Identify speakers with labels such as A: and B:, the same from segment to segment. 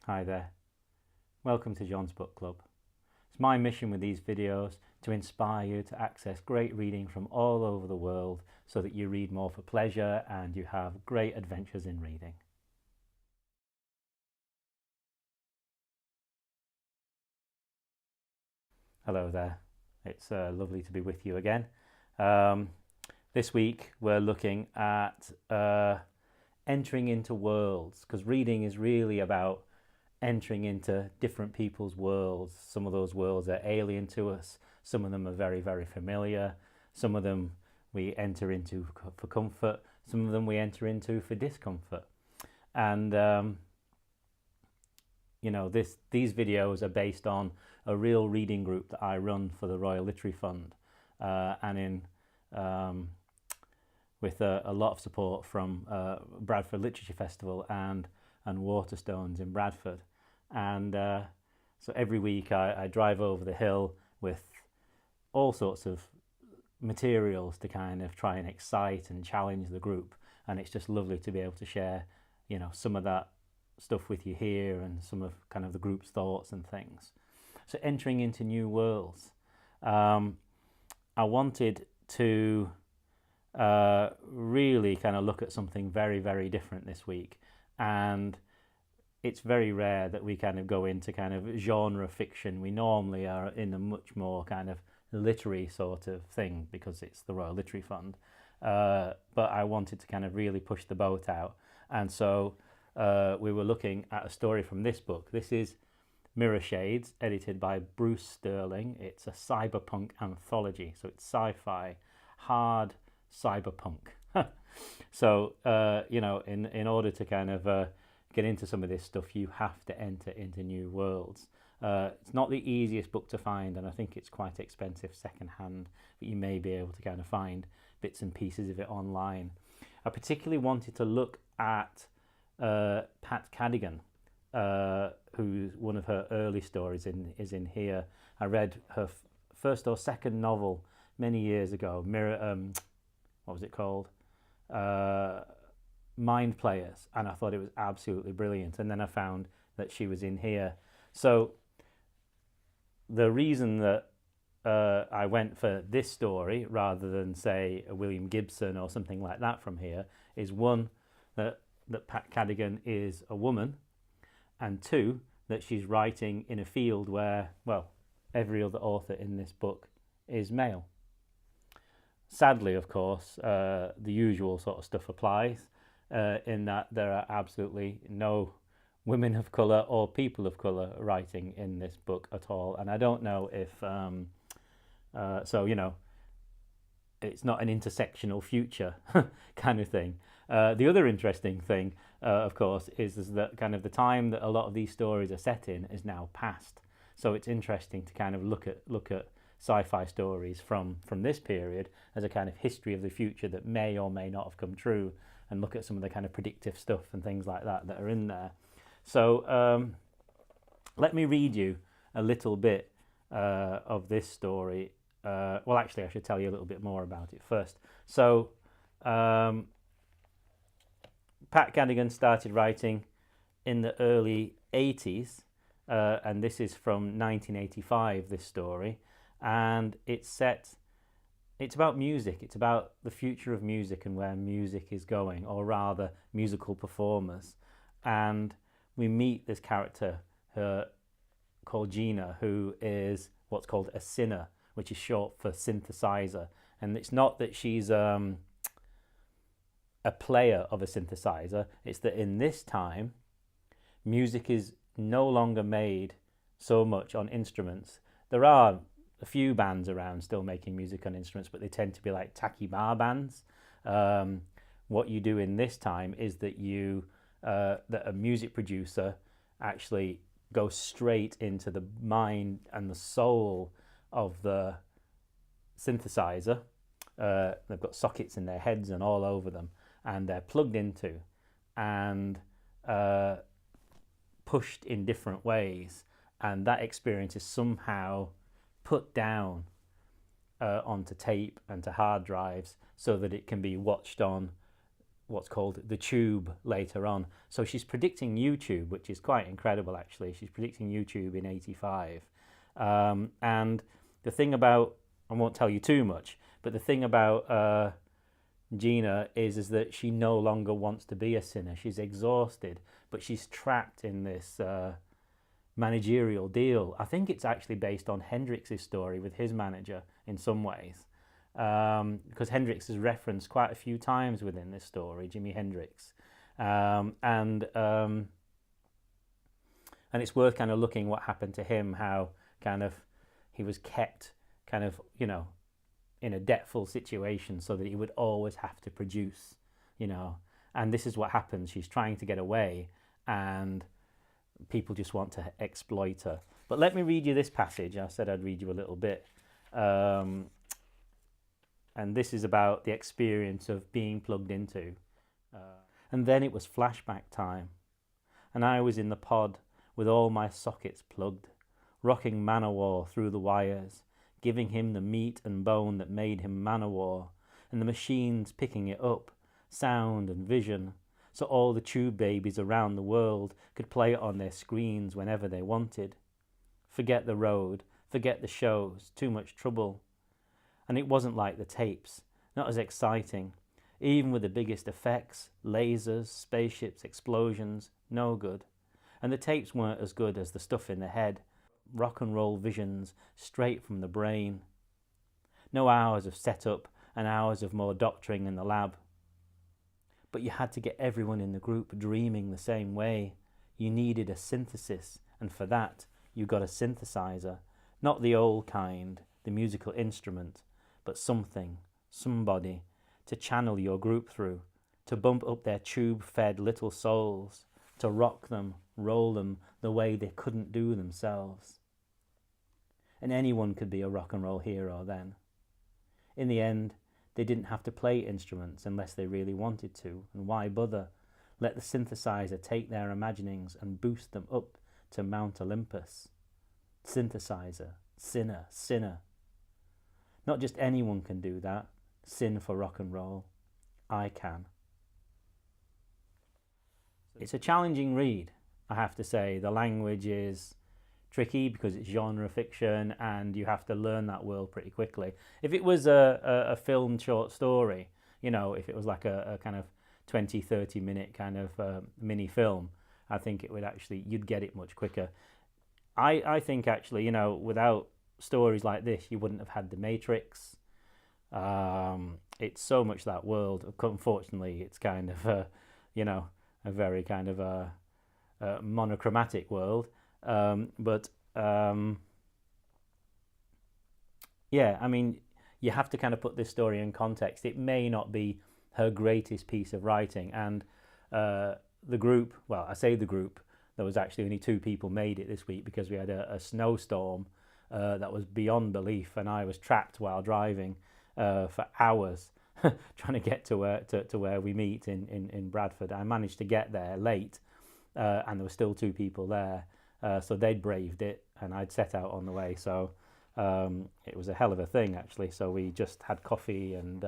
A: Hi there, welcome to John's Book Club. It's my mission with these videos to inspire you to access great reading from all over the world so that you read more for pleasure and you have great adventures in reading. Hello there, it's lovely to be with you again. This week we're looking at entering into worlds, because reading is really about entering into different people's worlds. Some of those worlds are alien to us, some of them are very, very familiar, some of them we enter into for comfort, some of them we enter into for discomfort. And these videos are based on a real reading group that I run for the Royal Literary Fund, with a lot of support from Bradford Literature Festival and Waterstones in Bradford. And so every week I drive over the hill with all sorts of materials to kind of try and excite and challenge the group, and it's just lovely to be able to share some of that stuff with you here and some of kind of the group's thoughts and things. So entering into new worlds, I wanted to really kind of look at something very, very different this week, and it's very rare that we kind of go into kind of genre fiction. We normally are in a much more kind of literary sort of thing because it's the Royal Literary Fund, but I wanted to kind of really push the boat out, and so we were looking at a story from this book. This is Mirror Shades, edited by Bruce Sterling. It's a cyberpunk anthology, so it's sci-fi, hard cyberpunk. So in order to kind of get into some of this stuff, you have to enter into new worlds. It's not the easiest book to find, and I think it's quite expensive secondhand, but you may be able to kind of find bits and pieces of it online. I particularly wanted to look at Pat Cadigan, who's one of her early stories is in here. I read her first or second novel many years ago, what was it called? Mind Players, and I thought it was absolutely brilliant, and then I found that she was in here. So the reason that I went for this story rather than say a William Gibson or something like that from here is, one, that Pat Cadigan is a woman, and two, that she's writing in a field where, well, every other author in this book is male. Sadly, of course, the usual sort of stuff applies, in that there are absolutely no women of colour or people of colour writing in this book at all. And I don't know if, it's not an intersectional future kind of thing. The other interesting thing, of course, is that kind of the time that a lot of these stories are set in is now past. So it's interesting to kind of look at sci-fi stories from this period as a kind of history of the future that may or may not have come true, and look at some of the kind of predictive stuff and things like that are in there. So let me read you a little bit of this story. Well, actually, I should tell you a little bit more about it first. So Pat Cadigan started writing in the early 80s, and this is from 1985, this story, and it's about music. It's about the future of music and where music is going, or rather musical performers. And we meet this character called Gina, who is what's called a sinner, which is short for synthesizer. And it's not that she's a player of a synthesizer, it's that in this time music is no longer made so much on instruments. There are a few bands around still making music on instruments, but they tend to be like tacky bar bands. What you do in this time is that that a music producer actually goes straight into the mind and the soul of the synthesizer. They've got sockets in their heads and all over them, and they're plugged into and pushed in different ways, and that experience is somehow put down onto tape and to hard drives so that it can be watched on what's called the tube later on. So she's predicting YouTube, which is quite incredible actually. She's predicting YouTube in 85. And the thing about, I won't tell you too much, but the thing about Gina is that she no longer wants to be a sinner. She's exhausted, but she's trapped in this managerial deal. I think it's actually based on Hendrix's story with his manager in some ways, because Hendrix is referenced quite a few times within this story, Jimi Hendrix, and it's worth kind of looking what happened to him, how kind of he was kept kind of, you know, in a debtful situation so that he would always have to produce, you know, and this is what happens. She's trying to get away and people just want to exploit her. But let me read you this passage. I said I'd read you a little bit. And this is about the experience of being plugged into. And then it was flashback time. And I was in the pod with all my sockets plugged, rocking Manowar through the wires, giving him the meat and bone that made him Manowar, and the machines picking it up, sound and vision, so all the tube babies around the world could play it on their screens whenever they wanted. Forget the road, forget the shows, too much trouble. And it wasn't like the tapes, not as exciting. Even with the biggest effects, lasers, spaceships, explosions, no good. And the tapes weren't as good as the stuff in the head, rock and roll visions straight from the brain. No hours of setup and hours of more doctoring in the lab. But you had to get everyone in the group dreaming the same way. You needed a synthesis, and for that you got a synthesizer. Not the old kind, the musical instrument, but something, somebody, to channel your group through, to bump up their tube-fed little souls, to rock them, roll them the way they couldn't do themselves. And anyone could be a rock and roll hero then. In the end, they didn't have to play instruments unless they really wanted to, and why bother? Let the synthesizer take their imaginings and boost them up to Mount Olympus. Synthesizer, sinner, sinner. Not just anyone can do that. Sin for rock and roll. I can. It's a challenging read, I have to say. The language is tricky because it's genre fiction and you have to learn that world pretty quickly. If it was a filmed short story, you know, if it was like a kind of 20-30 minute kind of mini film, I think it would actually, you'd get it much quicker. I think actually, you know, without stories like this, you wouldn't have had The Matrix. It's so much that world. Unfortunately, it's kind of, you know, a very kind of a monochromatic world. But yeah, I mean, you have to kind of put this story in context. It may not be her greatest piece of writing, and the group, well, I say the group, there was actually only 2 people made it this week because we had a snowstorm that was beyond belief, and I was trapped while driving for hours trying to get to where we meet in Bradford. I managed to get there late, and there were still 2 people there. So they'd braved it and I'd set out on the way. So it was a hell of a thing, actually. So we just had coffee and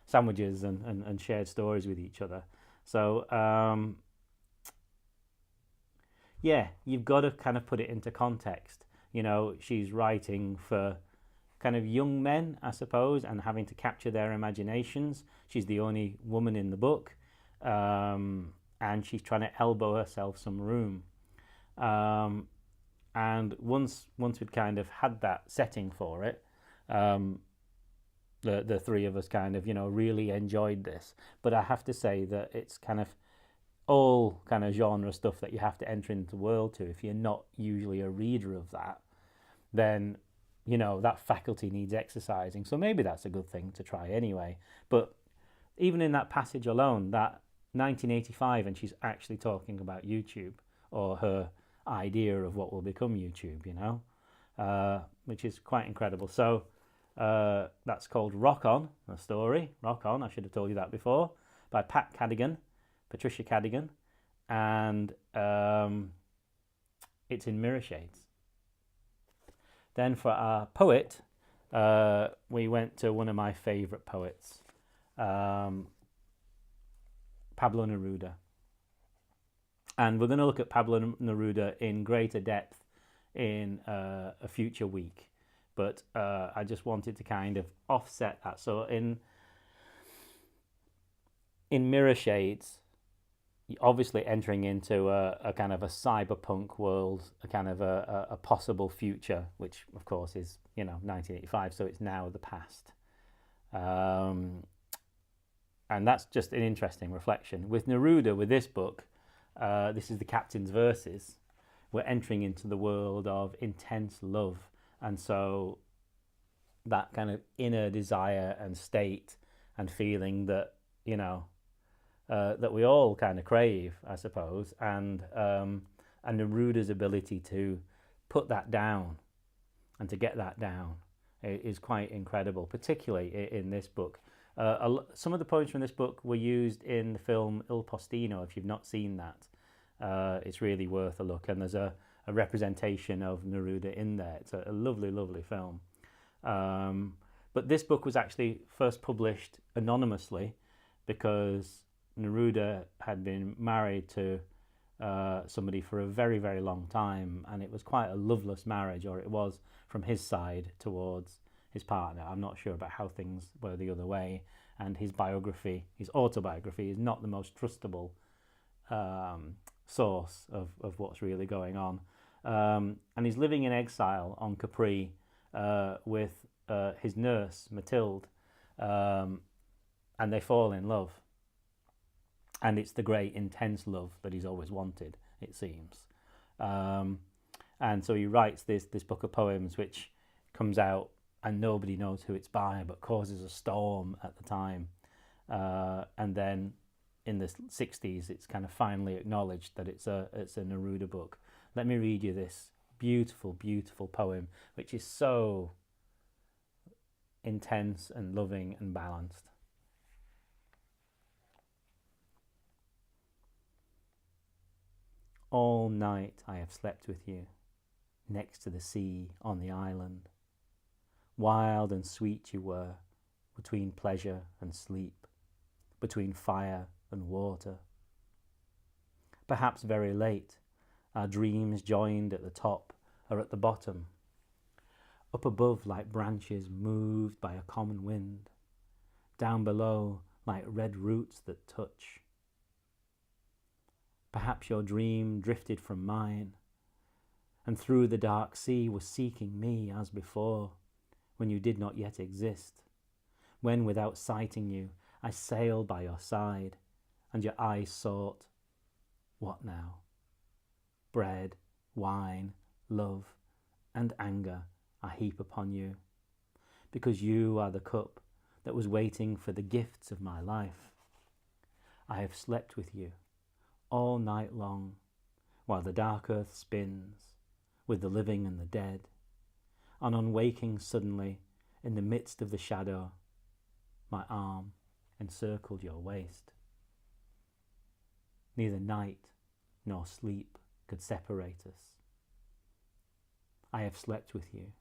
A: sandwiches and shared stories with each other. So, yeah, you've got to kind of put it into context. You know, she's writing for kind of young men, I suppose, and having to capture their imaginations. She's the only woman in the book, and she's trying to elbow herself some room. And once we'd kind of had that setting for it, the 3 of us kind of, you know, really enjoyed this. But I have to say that it's kind of all kind of genre stuff that you have to enter into the world to. If you're not usually a reader of that, then, you know, that faculty needs exercising. So maybe that's a good thing to try anyway. But even in that passage alone, that 1985, and she's actually talking about YouTube, or her idea of what will become YouTube, you know, which is quite incredible. So that's called Rock On, the story. Rock On, I should have told you that before, by Pat Cadigan, Patricia Cadigan, and it's in Mirror Shades. Then for our poet, we went to one of my favourite poets. Pablo Neruda. And we're going to look at Pablo Neruda in greater depth in a future week. But I just wanted to kind of offset that. So in Mirror Shades, obviously entering into a kind of a cyberpunk world, a kind of a possible future, which of course is 1985, so it's now the past, and that's just an interesting reflection. With Neruda, with this book, this is the Captain's Verses. We're entering into the world of intense love, and so that kind of inner desire and state and feeling that that we all kind of crave, I suppose, and Neruda's ability to put that down and to get that down is quite incredible, particularly in this book. Some of the poems from this book were used in the film Il Postino. If you've not seen that, it's really worth a look, and there's a representation of Neruda in there. It's a lovely, lovely film. But this book was actually first published anonymously because Neruda had been married to somebody for a very, very long time, and it was quite a loveless marriage, or it was from his side towards his partner. I'm not sure about how things were the other way, and his autobiography, is not the most trustable source of what's really going on. And he's living in exile on Capri with his nurse, Mathilde, and they fall in love. And it's the great intense love that he's always wanted, it seems. And so he writes this book of poems, which comes out and nobody knows who it's by, but causes a storm at the time. And then in the 60s, it's kind of finally acknowledged that it's a Neruda book. Let me read you this beautiful, beautiful poem, which is so intense and loving and balanced. All night I have slept with you, next to the sea on the island. Wild and sweet you were, between pleasure and sleep, between fire and water. Perhaps very late, our dreams joined at the top or at the bottom, up above like branches moved by a common wind, down below like red roots that touch. Perhaps your dream drifted from mine, and through the dark sea was seeking me as before, when you did not yet exist, when without sighting you I sailed by your side, and your eyes sought, what now? Bread, wine, love, and anger I heap upon you, because you are the cup that was waiting for the gifts of my life. I have slept with you all night long, while the dark earth spins with the living and the dead, and on waking suddenly, in the midst of the shadow, my arm encircled your waist. Neither night nor sleep could separate us. I have slept with you,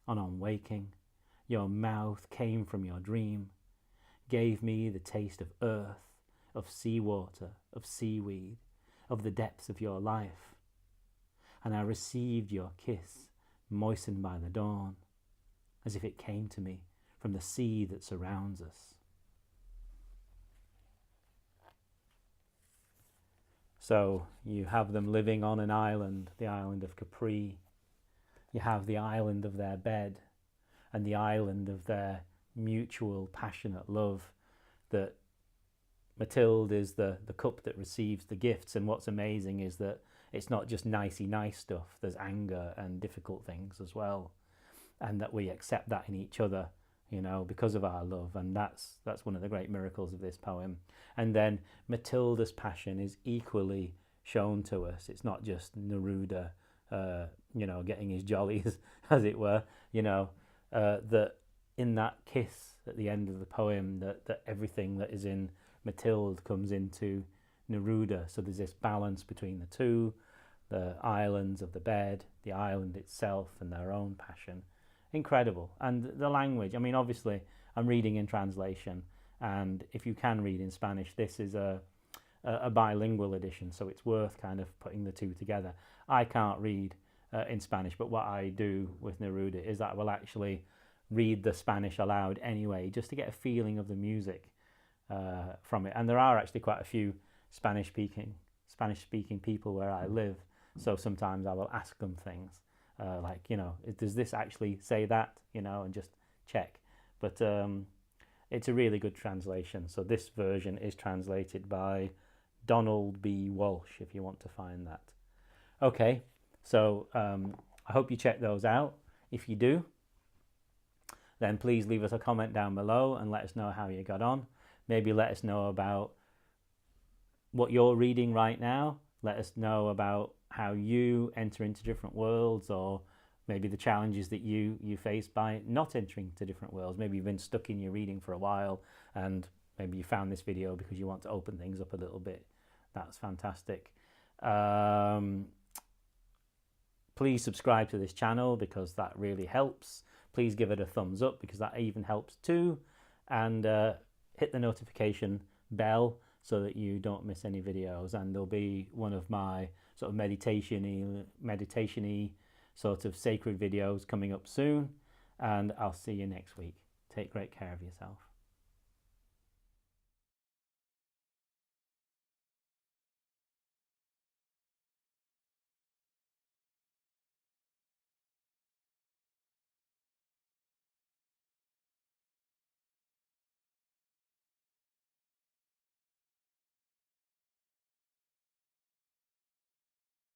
A: and on waking, your mouth came from your dream, gave me the taste of earth, of seawater, of seaweed, of the depths of your life, and I received your kiss, moistened by the dawn, as if it came to me from the sea that surrounds us. So you have them living on an island, the island of Capri. You have the island of their bed and the island of their mutual passionate love, that Mathilde is the cup that receives the gifts. And what's amazing is that it's not just nicey nice stuff. There's anger and difficult things as well. And that we accept that in each other, because of our love. And that's one of the great miracles of this poem. And then Mathilde's passion is equally shown to us. It's not just Neruda, getting his jollies, as it were, that in that kiss at the end of the poem, that everything that is in Mathilde comes into Neruda. So there's this balance between the two, the islands of the bed, the island itself, and their own passion. Incredible. And the language, obviously I'm reading in translation, and if you can read in Spanish, this is a a bilingual edition, so it's worth kind of putting the two together. I can't read in Spanish, but what I do with Neruda is that I will actually read the Spanish aloud anyway, just to get a feeling of the music from it. And there are actually quite a few Spanish speaking people where I live, so sometimes I will ask them things like, you know, does this actually say that, you know, and just check. But it's a really good translation. So this version is translated by Donald B. Walsh, if you want to find that. Okay, so I hope you check those out. If you do, then please leave us a comment down below and let us know how you got on. Maybe let us know about what you're reading right now. Let us know about how you enter into different worlds, or maybe the challenges that you face by not entering into different worlds. Maybe you've been stuck in your reading for a while and maybe you found this video because you want to open things up a little bit. That's fantastic. Please subscribe to this channel because that really helps. Please give it a thumbs up because that even helps too. And hit the notification bell so that you don't miss any videos. And there'll be one of my sort of meditation-y sort of sacred videos coming up soon. And I'll see you next week. Take great care of yourself.